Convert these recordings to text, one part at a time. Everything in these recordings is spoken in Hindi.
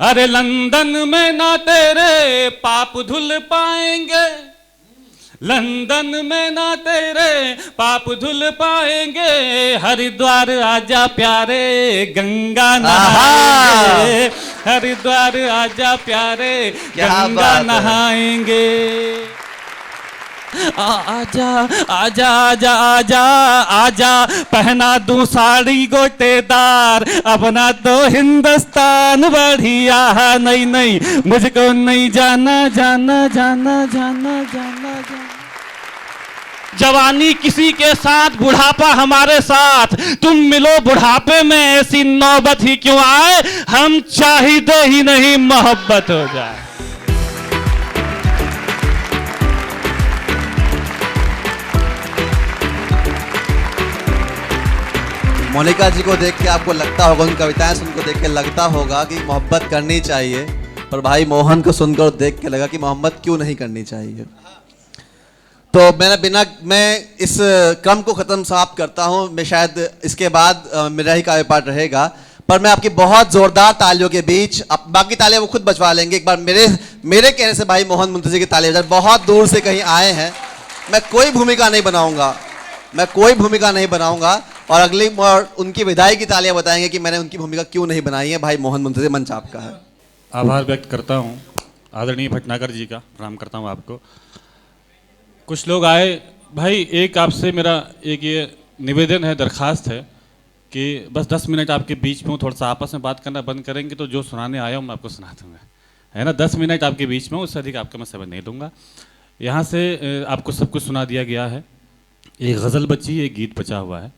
अरे लंदन में ना तेरे पाप धुल पाएंगे, लंदन में ना तेरे पाप धुल पाएंगे, हरिद्वार आजा प्यारे गंगा नहाएंगे, हरिद्वार आजा प्यारे गंगा नहाएंगे। आजा आजा आजा आजा आजा पहना दूं साड़ी गोटेदार, अपना तो हिंदुस्तान बढ़िया। नहीं नहीं मुझको नहीं जाना जाना जाना जाना जाना जाना। जवानी किसी के साथ, बुढ़ापा हमारे साथ, तुम मिलो बुढ़ापे में, ऐसी नौबत ही क्यों आए, हम चाहिए ही नहीं मोहब्बत हो जाए। मोनिका जी को देख के आपको लगता होगा, उन कविताएं सुनकर देख के लगता होगा कि मोहब्बत करनी चाहिए, पर भाई मोहन को सुनकर देख के लगा कि मोहब्बत क्यों नहीं करनी चाहिए। तो मैं इस क्रम को ख़त्म समाप्त करता हूँ। मैं शायद इसके बाद मेरा ही काव्य पाठ रहेगा, पर मैं आपकी बहुत ज़ोरदार तालियों के बीच, बाकी तालियां वो खुद बजवा लेंगे, एक बार मेरे कहने से भाई मोहन मुंतज़िर की तालियां, बहुत दूर से कहीं आए हैं। मैं कोई भूमिका नहीं बनाऊंगा, मैं कोई भूमिका नहीं बनाऊंगा, और अगली उनकी विदाई की तालियां बताएंगे कि मैंने उनकी भूमिका क्यों नहीं बनाई है। भाई मोहन मुंतज़िर, मंच आपका है। आभार व्यक्त करता हूं आदरणीय भटनागर जी का, प्रणाम करता हूं आपको। कुछ लोग आए भाई, एक आपसे मेरा एक ये निवेदन है, दरखास्त है कि बस 10 मिनट आपके बीच में हूँ, थोड़ा सा आपस में बात करना बंद करेंगे तो जो सुनाने आया हूँ मैं आपको सुना दूँगा, है ना। 10 मिनट आपके बीच में, उससे अधिक आपका मैं समय नहीं दूँगा। यहाँ से आपको सब कुछ सुना दिया गया है। एक गज़ल बची, एक गीत बचा हुआ है,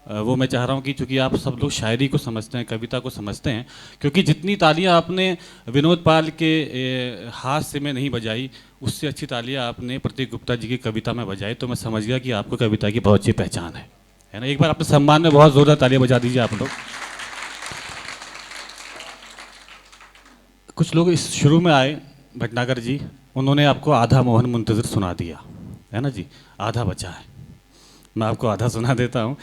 वो मैं चाह रहा हूँ कि चूँकि आप सब लोग शायरी को समझते हैं, कविता को समझते हैं, क्योंकि जितनी तालियाँ आपने विनोद पाल के हाथ से में नहीं बजाई, उससे अच्छी तालियाँ आपने प्रतीक गुप्ता जी की कविता में बजाई, तो मैं समझ गया कि आपको कविता की बहुत अच्छी पहचान है ना। एक बार अपने सम्मान में बहुत ज़ोरदार तालियाँ बजा दीजिए आप लोग। कुछ लोग इस शुरू में आए, भटनागर जी, उन्होंने आपको आधा मोहन मुंतज़िर सुना दिया है ना जी, आधा बचा है, मैं आपको आधा सुना देता हूँ।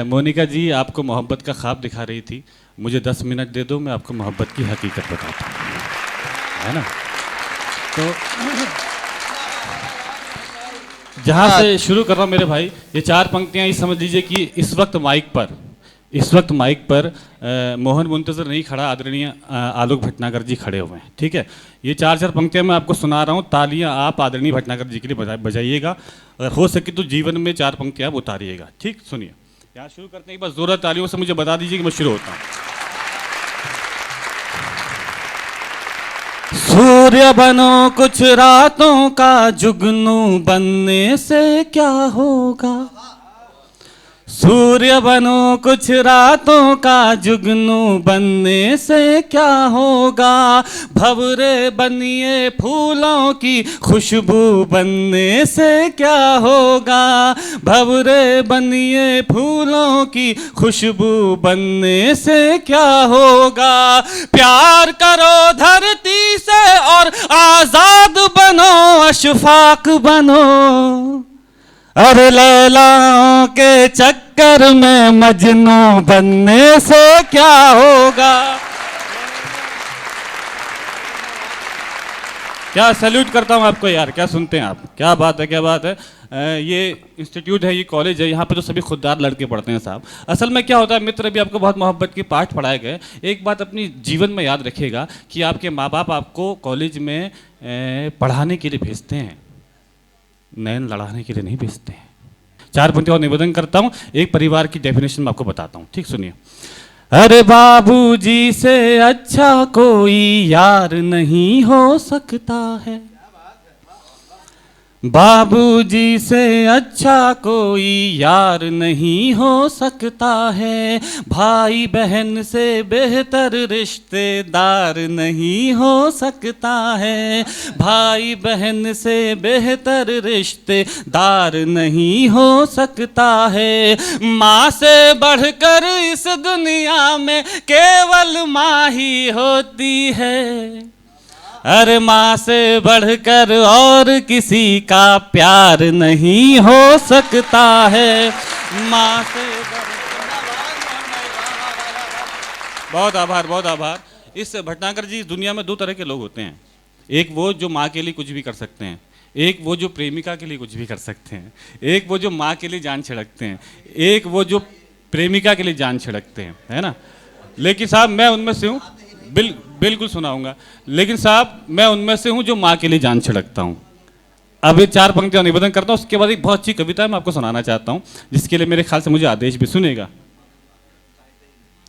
मोनिका जी आपको मोहब्बत का ख्वाब दिखा रही थी, मुझे 10 मिनट दे दो, मैं आपको मोहब्बत की हकीकत बताता हूँ, है ना। तो जहाँ से शुरू कर रहा हूँ मेरे भाई, ये 4 पंक्तियाँ ये समझ लीजिए कि इस वक्त माइक पर मोहन मुंतज़िर नहीं खड़ा, आदरणीय आलोक भटनागर जी खड़े हुए हैं, ठीक है। ये 4 पंक्तियाँ मैं आपको सुना रहा हूँ, तालियाँ आप आदरणीय भटनागर जी के लिए बजाइएगा, अगर हो सके तो जीवन में 4 पंक्तियाँ आप उतारिएगा, ठीक। सुनिए, यहाँ शुरू करते हैं, बस ज़ोरदार तालियों से मुझे बता दीजिए कि मैं शुरू होता हूँ। सूर्य बनो कुछ रातों का, जुगनू बनने से क्या होगा, सूर्य बनो कुछ रातों का, जुगनू बनने से क्या होगा, भंवरे बनिए फूलों की, खुशबू बनने से क्या होगा, भंवरे बनिए फूलों की, खुशबू बनने से क्या होगा, प्यार करो धरती से और आजाद बनो, अशफाक बनो, अरे लैलाओं के चक्कर में मजनू बनने से क्या होगा। क्या सैल्यूट करता हूँ आपको यार, क्या सुनते हैं आप, क्या बात है, क्या बात है। ये इंस्टीट्यूट है, ये कॉलेज है, यहाँ पे तो सभी खुददार लड़के पढ़ते हैं साहब। असल में क्या होता है मित्र, भी आपको बहुत मोहब्बत के पाठ पढ़ाए गए। एक बात अपनी जीवन में याद रखिएगा कि आपके माँ बाप आपको कॉलेज में पढ़ाने के लिए भेजते हैं, नैन लड़ाने के लिए नहीं भेजते हैं। 4 पंक्तियों और निवेदन करता हूँ, एक परिवार की डेफिनेशन मैं आपको बताता हूँ, ठीक सुनिए। अरे बाबूजी से अच्छा कोई यार नहीं हो सकता है, बाबूजी से अच्छा कोई यार नहीं हो सकता है, भाई बहन से बेहतर रिश्तेदार नहीं हो सकता है, भाई बहन से बेहतर रिश्तेदार नहीं हो सकता है, माँ से बढ़कर इस दुनिया में केवल माँ ही होती है, अरे माँ से बढ़कर और किसी का प्यार नहीं हो सकता है, माँ से बढ़कर। बहुत आभार, बहुत आभार। इस भटनागर जी, इस दुनिया में दो तरह के लोग होते हैं। एक वो जो माँ के लिए कुछ भी कर सकते हैं, एक वो जो प्रेमिका के लिए कुछ भी कर सकते हैं, एक वो जो माँ के लिए जान छिड़कते हैं, एक वो जो प्रेमिका के लिए जान छिड़कते हैं, है ना। लेकिन साहब मैं उनमें से हूँ, बिल्कुल सुनाऊंगा, लेकिन साहब मैं उनमें से हूँ जो माँ के लिए जान छिड़कता हूँ। अब ये 4 पंक्तियाँ निवेदन करता हूँ, उसके बाद एक बहुत अच्छी कविता है मैं आपको सुनाना चाहता हूँ, जिसके लिए मेरे ख्याल से मुझे आदेश भी सुनेगा।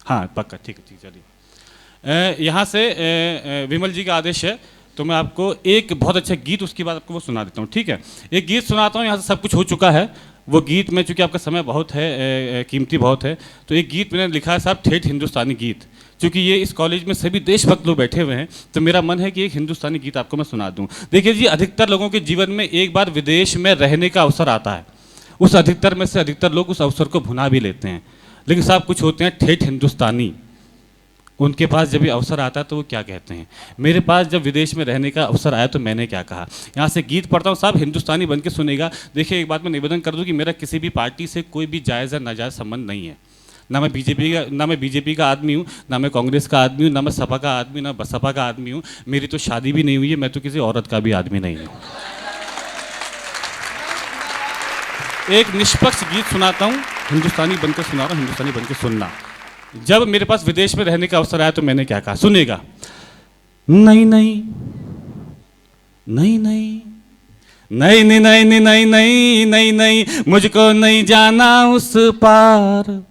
हाँ पक्का, ठीक है ठीक, चलिए। यहाँ से विमल जी का आदेश है, तो मैं आपको एक बहुत अच्छा गीत उसके बाद आपको वो सुना देता हूँ, ठीक है। एक गीत सुनाता हूँ, यहाँ से सब कुछ हो चुका है। वो गीत में, चूँकि आपका समय बहुत है, कीमती बहुत है, तो एक गीत मैंने लिखा है साहब, ठेठ हिंदुस्तानी गीत। चूँकि ये इस कॉलेज में सभी देशभक्त लोग बैठे हुए हैं, तो मेरा मन है कि एक हिंदुस्तानी गीत आपको मैं सुना दूँ। देखिए जी, अधिकतर लोगों के जीवन में एक बार विदेश में रहने का अवसर आता है, उस अधिकतर में से अधिकतर लोग उस अवसर को भुना भी लेते हैं। लेकिन साहब कुछ होते हैं ठेठ हिंदुस्तानी, उनके पास जब ये अवसर आता है तो वो क्या कहते हैं। मेरे पास जब विदेश में रहने का अवसर आया तो मैंने क्या कहा। यहाँ से गीत पढ़ता हूँ साहब, हिंदुस्तानी बन के सुनेगा। देखिए एक बात मैं निवेदन कर दूँ कि मेरा किसी भी पार्टी से कोई भी जायज़ या नाजायज़ संबंध नहीं है। ना मैं बीजेपी का आदमी हूँ, ना मैं कांग्रेस का आदमी हूँ, ना मैं सपा का आदमी, ना बसपा का आदमी हूँ। मेरी तो शादी भी नहीं हुई है, मैं तो किसी औरत का भी आदमी नहीं हूँ। एक निष्पक्ष गीत सुनाता हूँ, हिंदुस्तानी बनकर सुना रहा हूँ, हिंदुस्तानी बनकर सुनना। जब मेरे पास विदेश में रहने का अवसर आया तो मैंने क्या कहा, सुनेगा। नहीं नहीं नहीं नहीं नहीं नहीं नहीं नहीं नहीं नहीं नहीं नहीं, मुझको नहीं जाना उस पार,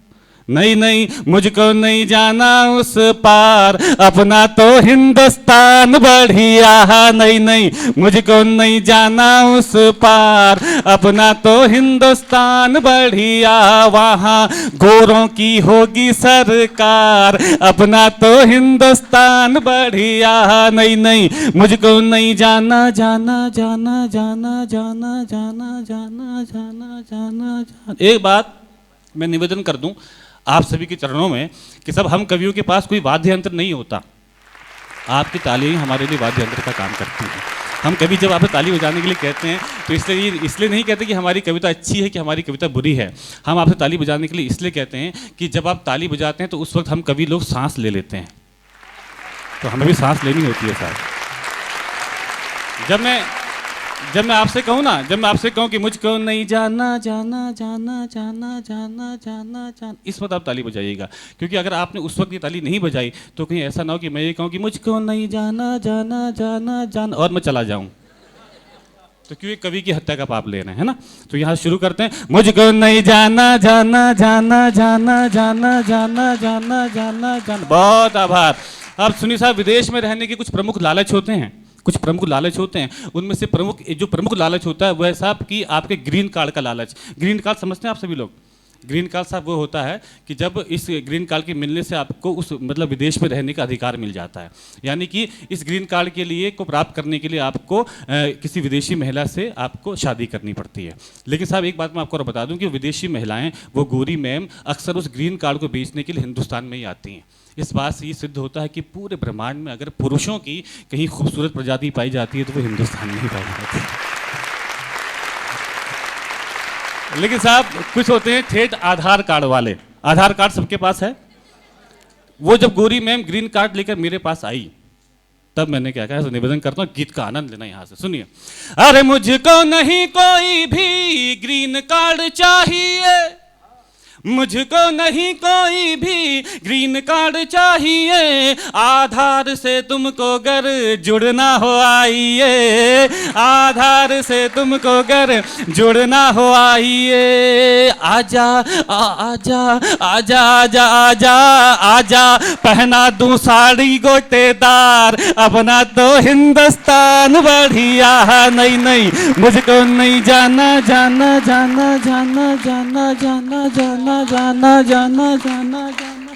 नहीं नहीं मुझको नहीं जाना उस पार, अपना तो हिंदुस्तान बढ़िया। नहीं नहीं मुझको नहीं जाना उस पार, अपना तो हिंदुस्तान बढ़िया। वहाँ गोरों की होगी सरकार, अपना तो हिंदुस्तान बढ़िया। नहीं नहीं मुझको नहीं जाना जाना जाना जाना जाना जाना जाना जाना जाना जाना। एक बात मैं निवेदन कर दूं आप सभी के चरणों में कि सब हम कवियों के पास कोई वाद्य यंत्र नहीं होता, आपकी ताली हमारे लिए वाद्य यंत्र का काम करती है। हम कभी जब आपसे ताली बजाने के लिए कहते हैं तो इसलिए नहीं कहते कि हमारी कविता अच्छी है कि हमारी कविता बुरी है। हम आपसे ताली बजाने के लिए इसलिए कहते हैं कि जब आप ताली बजाते हैं तो उस वक्त हम कभी लोग सांस ले लेते हैं, तो हमें भी सांस लेनी होती है साहब। जब मैं आपसे कहूँ ना, जब मैं आपसे कहूँ कि मुझको नहीं जाना जाना जाना जाना जाना जाना जाना, इस वक्त आप ताली बजाइएगा। क्योंकि अगर आपने उस वक्त ये ताली नहीं बजाई तो कहीं ऐसा ना हो कि मैं ये कहूँ कि मुझको नहीं जाना जाना जाना जाना और मैं चला जाऊँ, तो क्यों एक कवि की हत्या का पाप ले रहे हैं, है ना। तो यहाँ शुरू करते हैं। मुझको नहीं जाना जाना जाना जाना जाना जाना जाना जाना जाना। बहुत आभार। अब सुनिए साहब, विदेश में रहने के कुछ प्रमुख लालच होते हैं, कुछ प्रमुख लालच होते हैं। उनमें से जो प्रमुख लालच होता है वह साहब कि आपके ग्रीन कार्ड का लालच। ग्रीन कार्ड समझते हैं आप सभी लोग। ग्रीन कार्ड साहब वो होता है कि जब इस ग्रीन कार्ड के मिलने से आपको उस मतलब विदेश में रहने का अधिकार मिल जाता है। यानी कि इस ग्रीन कार्ड के लिए को प्राप्त करने के लिए आपको किसी विदेशी महिला से आपको शादी करनी पड़ती है। लेकिन साहब एक बात मैं आपको और बता दूं कि विदेशी महिलाएं, वो गोरी मैम अक्सर उस ग्रीन कार्ड को बेचने के लिए हिंदुस्तान में ही आती हैं। इस बात से ये सिद्ध होता है कि पूरे ब्रह्मांड में अगर पुरुषों की कहीं खूबसूरत प्रजाति पाई जाती है तो वो हिंदुस्तान में ही पाई जाती है। लेकिन साहब कुछ होते हैं ठेठ आधार कार्ड वाले। आधार कार्ड सबके पास है। वो जब गोरी मैम ग्रीन कार्ड लेकर मेरे पास आई तब मैंने क्या कहा, निवेदन करता हूँ, गीत का आनंद लेना यहाँ से सुनिए। अरे मुझको नहीं कोई भी ग्रीन कार्ड चाहिए, मुझको नहीं कोई भी ग्रीन कार्ड चाहिए, आधार से तुमको घर जुड़ना हो आइए, आधार से तुमको घर जुड़ना हो आइए। आजा आजा आजा आजा आजा आजा, पहना दूं साड़ी गोटेदार, अपना तो हिंदुस्तान बढ़िया। नहीं नहीं मुझको नहीं जाना जाना जाना जाना जाना जाना जाना जाना जाना जाना जाना।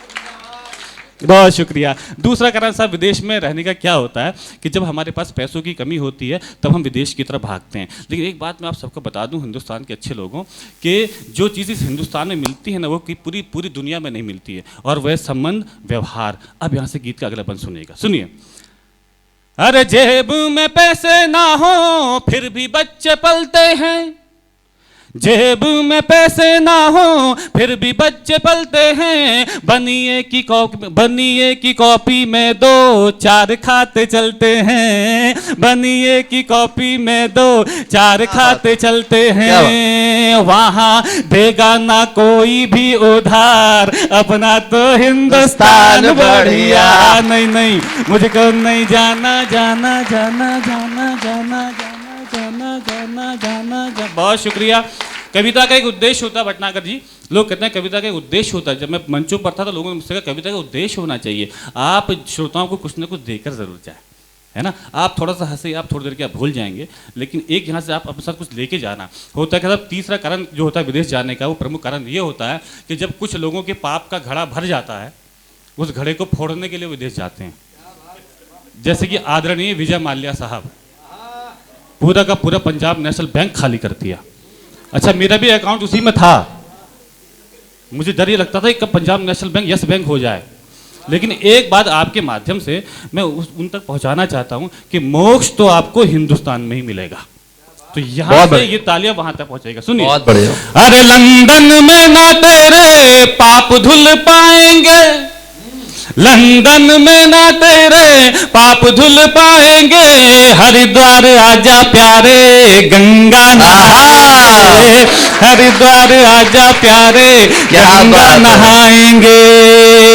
बहुत शुक्रिया। दूसरा कारण साहब विदेश में रहने का क्या होता है कि जब हमारे पास पैसों की कमी होती है तब हम विदेश की तरफ भागते हैं। लेकिन एक बात मैं आप सबको बता दूं हिंदुस्तान के अच्छे लोगों कि जो चीज़ इस हिंदुस्तान में मिलती है ना वो कि पूरी दुनिया में नहीं मिलती है, और वह संबंध व्यवहार। अब यहाँ से गीत का अगला बंद सुनिएगा, सुनिए। अरे जेब में पैसे ना हो फिर भी बच्चे पलते हैं, जेब में पैसे ना हो फिर भी बच्चे पलते हैं, बनिए की कॉपी में 2-4 खाते चलते हैं, बनिए की कॉपी में 2-4 खाते चलते हैं, वहाँ देगा ना कोई भी उधार, अपना तो हिंदुस्तान बढ़िया। नहीं नहीं मुझको नहीं जाना जाना जाना जाना जाना जाना जाना जाना जाना। बहुत शुक्रिया। कविता का एक उद्देश्य होता है भटनागर जी, लोग कहते हैं कविता का एक उद्देश्य होता है। जब मैं मंचों पर था तो लोगों ने मुझसे कहा कविता का उद्देश्य होना चाहिए, आप श्रोताओं को कुछ ना कुछ देकर जरूर जाए, है ना। आप थोड़ा सा हंसे, आप थोड़ी देर के आप भूल जाएंगे, लेकिन एक यहाँ से आप अपने साथ कुछ लेके जाना होता है। मतलब तीसरा कारण जो होता है विदेश जाने का, वो प्रमुख कारण ये होता है कि जब कुछ लोगों के पाप का घड़ा भर जाता है, उस घड़े को फोड़ने के लिए विदेश जाते हैं। जैसे कि आदरणीय विजय माल्या साहब पूरा का पूरा पंजाब नेशनल बैंक खाली कर दिया। अच्छा, मेरा भी अकाउंट उसी में था, मुझे डर ये लगता था कि कब Punjab national bank yes bank हो जाए, लेकिन एक बात आपके माध्यम से मैं उन तक पहुंचाना चाहता हूं कि मोक्ष तो आपको हिंदुस्तान में ही मिलेगा। तो यहाँ से ये तालियां वहां तक पहुंचेगा। सुनिए, बहुत बढ़िया। अरे लंदन में ना तेरे पाप धुल पाएंगे, लंदन में ना तेरे पाप धुल पाएंगे, हरिद्वार आजा प्यारे गंगा नहाए, हरिद्वार आजा प्यारे गंगा नहाएंगे,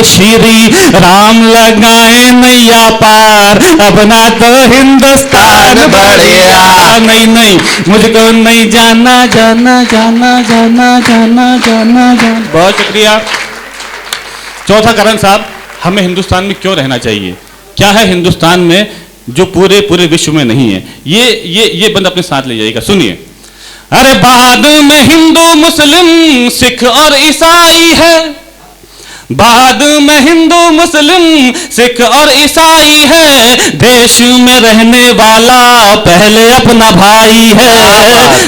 श्री राम लगाए नैया पार, अपना तो हिंदुस्तान बढ़िया। नहीं नहीं मुझको नहीं जाना जाना जाना जाना जाना जाना जाना। बहुत शुक्रिया। चौथा कारण साहब, हमें हिंदुस्तान में क्यों रहना चाहिए, क्या है हिंदुस्तान में जो पूरे विश्व में नहीं है, ये बंद अपने साथ ले जाइएगा। सुनिए, अरे बाद में हिंदू मुस्लिम सिख और ईसाई है, बाद में हिंदू मुस्लिम सिख और ईसाई है, देश में रहने वाला पहले अपना भाई है,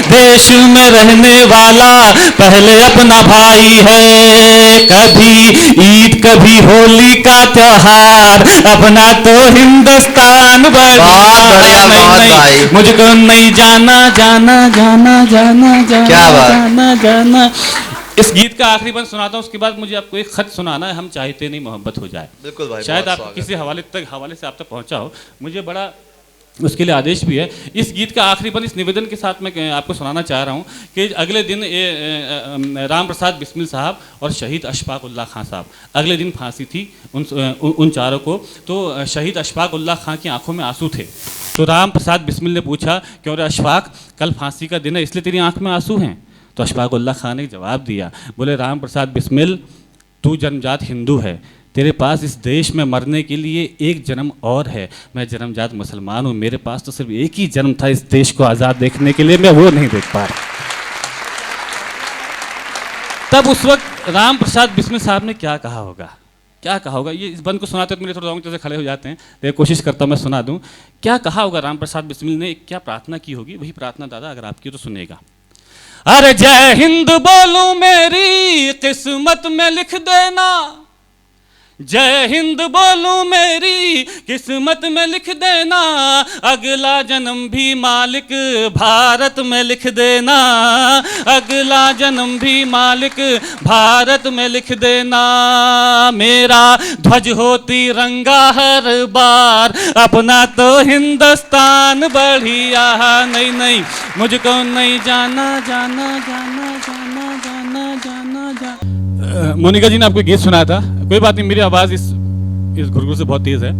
देश में रहने वाला पहले अपना भाई है, कभी ईद कभी होली का त्योहार, अपना तो हिंदुस्तान बढ़िया। नहीं मुझको नहीं जाना जाना जाना जाना जाना जाना। इस गीत का आखिरी बंद सुनाता हूँ, उसके बाद मुझे आपको एक खत सुनाना है, हम चाहते नहीं मोहब्बत हो जाए। बिल्कुल भाई, शायद आप किसी हवाले से आप तक पहुंचा हो, मुझे बड़ा उसके लिए आदेश भी है। इस गीत का आखिरी बंद इस निवेदन के साथ मैं आपको सुनाना चाह रहा हूँ कि अगले दिन राम प्रसाद बिस्मिल साहब और शहीद अशफाक उल्लाह खां साहब, अगले दिन फांसी थी उन चारों को। तो शहीद अशफाक उल्लाह खां की आंखों में आंसू थे, तो राम प्रसाद बिस्मिल ने पूछा क्यों रे अशफाक, कल फांसी का दिन है इसलिए तेरी आंख में आंसू हैं? तो अशफाक उल्लाह खान ने जवाब दिया, बोले राम प्रसाद बिस्मिल, तू जन्मजात हिंदू है, तेरे पास इस देश में मरने के लिए एक जन्म और है, मैं जन्मजात मुसलमान हूँ, मेरे पास तो सिर्फ एक ही जन्म था इस देश को आज़ाद देखने के लिए, मैं वो नहीं देख पा रहा। तब उस वक्त राम प्रसाद बिस्मिल साहब ने क्या कहा होगा, क्या कहा होगा? ये इस बंद को सुनाते तो मेरे थोड़ा रॉन्ग से खड़े हो जाते हैं, लेकिन कोशिश करता हूँ मैं सुना दूँ। क्या कहा होगा राम प्रसाद बिस्मिल ने, क्या प्रार्थना की होगी, वही प्रार्थना दादा अगर आपकी तो सुनेगा। अरे जय हिंद बोलूं मेरी किस्मत में लिख देना, जय हिंद बोलूं मेरी किस्मत में लिख देना, अगला जन्म भी मालिक भारत में लिख देना, अगला जन्म भी मालिक भारत में लिख देना, मेरा ध्वज हो तिरंगा हर बार, अपना तो हिंदुस्तान बढ़िया। नहीं नहीं मुझको नहीं जाना जाना जाना जाना जाना जाना जाना। मोनिका जी ने आपको गीत सुनाया था, कोई बात नहीं, मेरी आवाज़ इस घुरघुर से बहुत तेज़ है।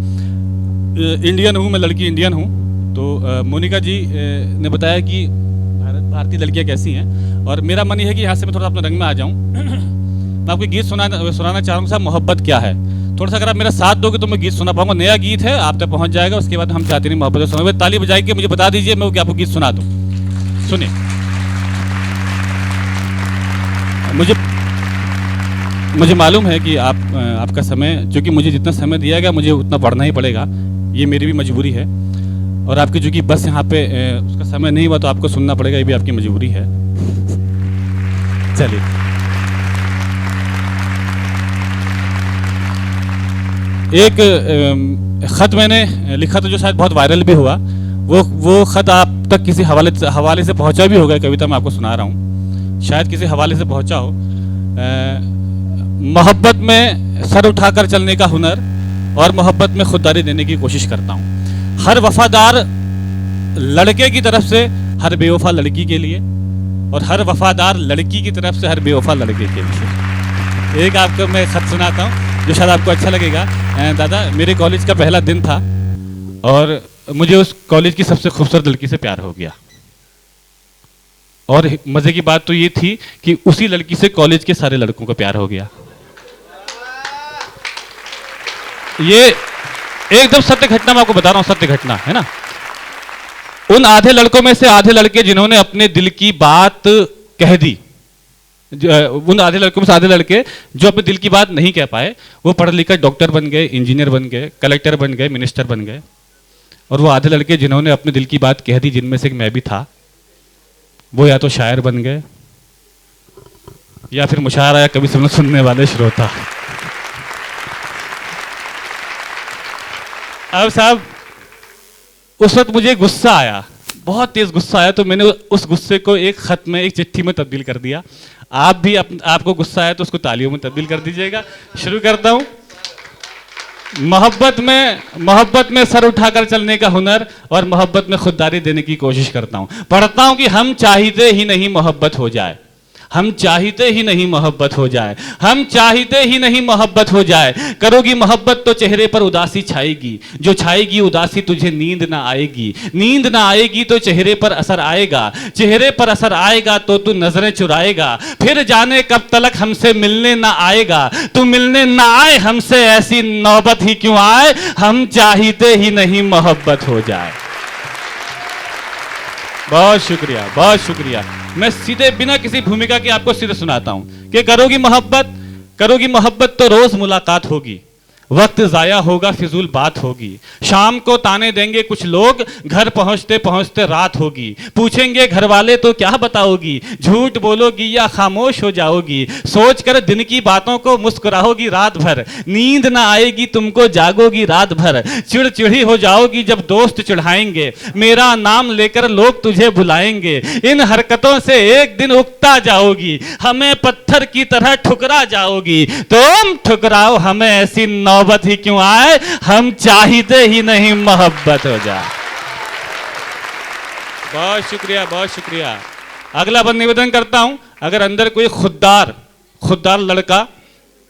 इंडियन हूँ मैं, लड़की इंडियन हूँ। तो मोनिका जी ने बताया कि भारतीय लड़कियाँ कैसी हैं, और मेरा मन ये है कि यहाँ से मैं थोड़ा अपने रंग में आ जाऊँ। मैं आपको गीत सुनाना चाह रहा हूँ साहब, मोहब्बत क्या है। थोड़ा सा अगर आप मेरा साथ दोगे तो मैं गीत सुना पाऊंगा, नया गीत है, आप तक पहुँच जाएगा। उसके बाद हम चाहते नहीं मोहब्बत सुना, ताली बजाई के मुझे बता दीजिए, मैं आपको गीत सुना दूँ। सुनिए, मुझे मालूम है कि आपका समय, चूँकि मुझे जितना समय दिया गया मुझे उतना पढ़ना ही पड़ेगा, ये मेरी भी मजबूरी है। और आपकी चूँकि बस यहाँ पे उसका समय नहीं हुआ तो आपको सुनना पड़ेगा, ये भी आपकी मजबूरी है। चलिए, एक ख़त मैंने लिखा था जो शायद बहुत वायरल भी हुआ, वो ख़त आप तक किसी हवाले से पहुँचा भी होगा, कविता मैं आपको सुना रहा हूँ। शायद किसी हवाले से पहुंचा हो। मोहब्बत में सर उठाकर चलने का हुनर और मोहब्बत में खुददारी देने की कोशिश करता हूं। हर वफादार लड़के की तरफ से हर बेवफा लड़की के लिए, और हर वफादार लड़की की तरफ से हर बेवफा लड़के के लिए। एक आपको मैं खत सुनाता हूँ जो शायद आपको अच्छा लगेगा। दादा, मेरे कॉलेज का पहला दिन था और मुझे उस कॉलेज की सबसे खूबसूरत लड़की से प्यार हो गया, और मजे की बात तो ये थी कि उसी लड़की से कॉलेज के सारे लड़कों को प्यार हो गया। ये एकदम सत्य घटना मैं आपको बता रहा हूं, सत्य घटना है ना। उन आधे लड़कों में से आधे लड़के जिन्होंने अपने दिल की बात कह दी, उन आधे लड़कों में से आधे लड़के जो अपने दिल की बात नहीं कह पाए, वो पढ़ लिखकर डॉक्टर बन गए, इंजीनियर बन गए, कलेक्टर बन गए, मिनिस्टर बन गए। और वो आधे लड़के जिन्होंने अपने दिल की बात कह दी, जिनमें से मैं भी था, वो या तो शायर बन गए या फिर मुशायरा या कभी सुनने वाले श्रोता। अब साहब, उस वक्त मुझे गुस्सा आया, बहुत तेज गुस्सा आया, तो मैंने उस गुस्से को एक खत में, एक चिट्ठी में तब्दील कर दिया। आप भी आपको गुस्सा आया तो उसको तालियों में तब्दील कर दीजिएगा। शुरू करता हूं। मोहब्बत में सर उठाकर चलने का हुनर और मोहब्बत में खुददारी देने की कोशिश करता हूं। पढ़ता हूं कि हम चाहते ही नहीं मोहब्बत हो जाए, हम चाहते ही नहीं मोहब्बत हो जाए, हम चाहते ही नहीं मोहब्बत हो जाए। करोगी मोहब्बत तो चेहरे पर उदासी छाएगी, जो छाएगी उदासी तुझे नींद ना आएगी, नींद ना आएगी तो चेहरे पर असर आएगा, चेहरे पर असर आएगा तो तू नजरें चुराएगा, फिर जाने कब तलक हमसे मिलने ना आएगा, तू मिलने ना आए हमसे, ऐसी नौबत ही क्यों आए, हम चाहते ही नहीं मोहब्बत हो जाए। बहुत शुक्रिया, बहुत शुक्रिया। मैं सीधे बिना किसी भूमिका के आपको सीधे सुनाता हूं कि करोगी मोहब्बत तो रोज मुलाकात होगी, वक्त जाया होगा, फिजूल बात होगी, शाम को ताने देंगे कुछ लोग, घर पहुंचते पहुंचते रात होगी, पूछेंगे घर वाले तो क्या बताओगी, झूठ बोलोगी या खामोश हो जाओगी, सोचकर दिन की बातों को मुस्कुराओगी रात भर, नींद ना आएगी तुमको जागोगी रात भर, चिड़चिड़ी हो जाओगी जब दोस्त चिढ़ाएंगे, मेरा नाम लेकर लोग तुझे बुलाएंगे, इन हरकतों से एक दिन उकता जाओगी, हमें पत्थर की तरह ठुकरा जाओगी, तुम ठुकराओ हमें, ऐसी नौबत ही क्यों आए, हम चाहते ही नहीं मोहब्बत हो जाए। बहुत शुक्रिया, बहुत शुक्रिया। अगला बंद निवेदन करता हूं, अगर अंदर कोई खुददार लड़का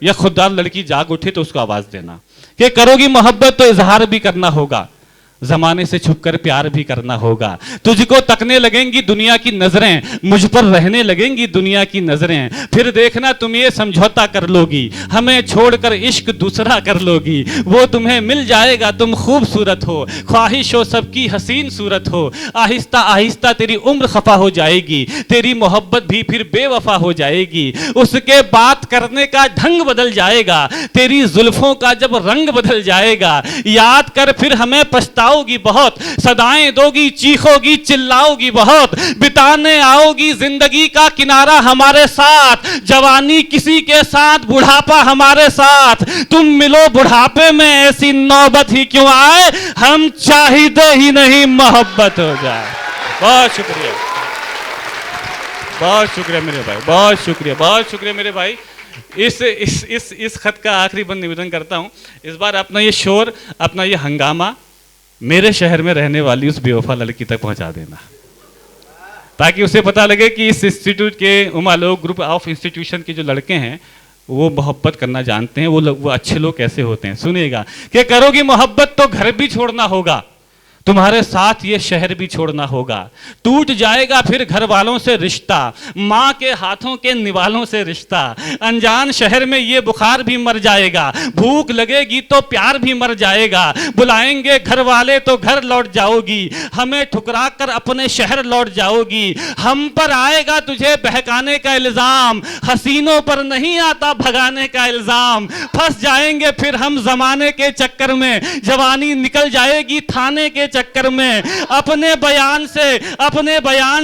या खुददार लड़की जाग उठे तो उसको आवाज देना कि करोगी मोहब्बत तो इजहार भी करना होगा, जमाने से छुपकर प्यार भी करना होगा, तुझको तकने लगेंगी दुनिया की नजरें, मुझ पर रहने लगेंगी दुनिया की नजरें, फिर देखना तुम ये समझौता कर लोगी, हमें छोड़कर इश्क दूसरा कर लोगी, वो तुम्हें मिल जाएगा तुम खूबसूरत हो, ख्वाहिश हो सबकी हसीन सूरत हो, आहिस्ता आहिस्ता तेरी उम्र खफा हो जाएगी, तेरी मोहब्बत भी फिर बेवफा हो जाएगी, उसके बात करने का ढंग बदल जाएगा, तेरी जुल्फों का जब रंग बदल जाएगा, याद कर फिर हमें पछताओगी बहुत, सदाएं दोगी, चीखोगी, चिल्लाओगी बहुत, बिताने आओगी जिंदगी का किनारा हमारे साथ, जवानी किसी के साथ, बुढ़ापा हमारे साथ, तुम मिलो बुढ़ापे में, ऐसी नौबत ही क्यों आए, हम चाहते ही नहीं मोहब्बत हो जाए। बहुत शुक्रिया, बहुत शुक्रिया मेरे भाई, बहुत शुक्रिया, बहुत शुक्रिया मेरे भाई। इस खत का आखिरी बंद निवेदन करता हूं, इस बार अपना ये शोर, अपना ये हंगामा मेरे शहर में रहने वाली उस बेवफा लड़की तक पहुंचा देना, ताकि उसे पता लगे कि इस इंस्टीट्यूट के उमालोक ग्रुप ऑफ इंस्टीट्यूशन के जो लड़के हैं वो मोहब्बत करना जानते हैं, वो अच्छे लोग कैसे होते हैं। सुनिएगा कि करोगी मोहब्बत तो घर भी छोड़ना होगा, तुम्हारे साथ ये शहर भी छोड़ना होगा, टूट जाएगा फिर घर वालों से रिश्ता, माँ के हाथों के निवालों से रिश्ता, अनजान शहर में ये बुखार भी मर जाएगा, भूख लगेगी तो प्यार भी मर जाएगा, बुलाएंगे घर वाले तो घर लौट जाओगी, हमें ठुकरा कर अपने शहर लौट जाओगी, हम पर आएगा तुझे बहकाने का इल्जाम, हसीनों पर नहीं आता भगाने का इल्जाम, फंस जाएंगे फिर हम जमाने के चक्कर में, जवानी निकल जाएगी थाने के चक्कर में, अपने बयान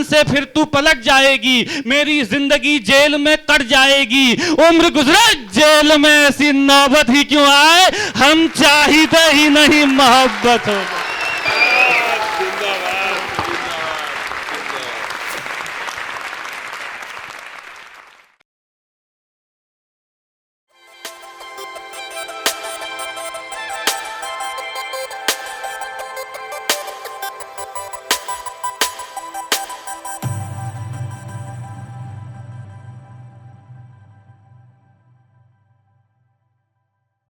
से फिर तू पलट जाएगी, मेरी जिंदगी जेल में कट जाएगी, उम्र गुजरे जेल में, ऐसी नौबत ही क्यों आए, हम चाहते ही नहीं मोहब्बत हो।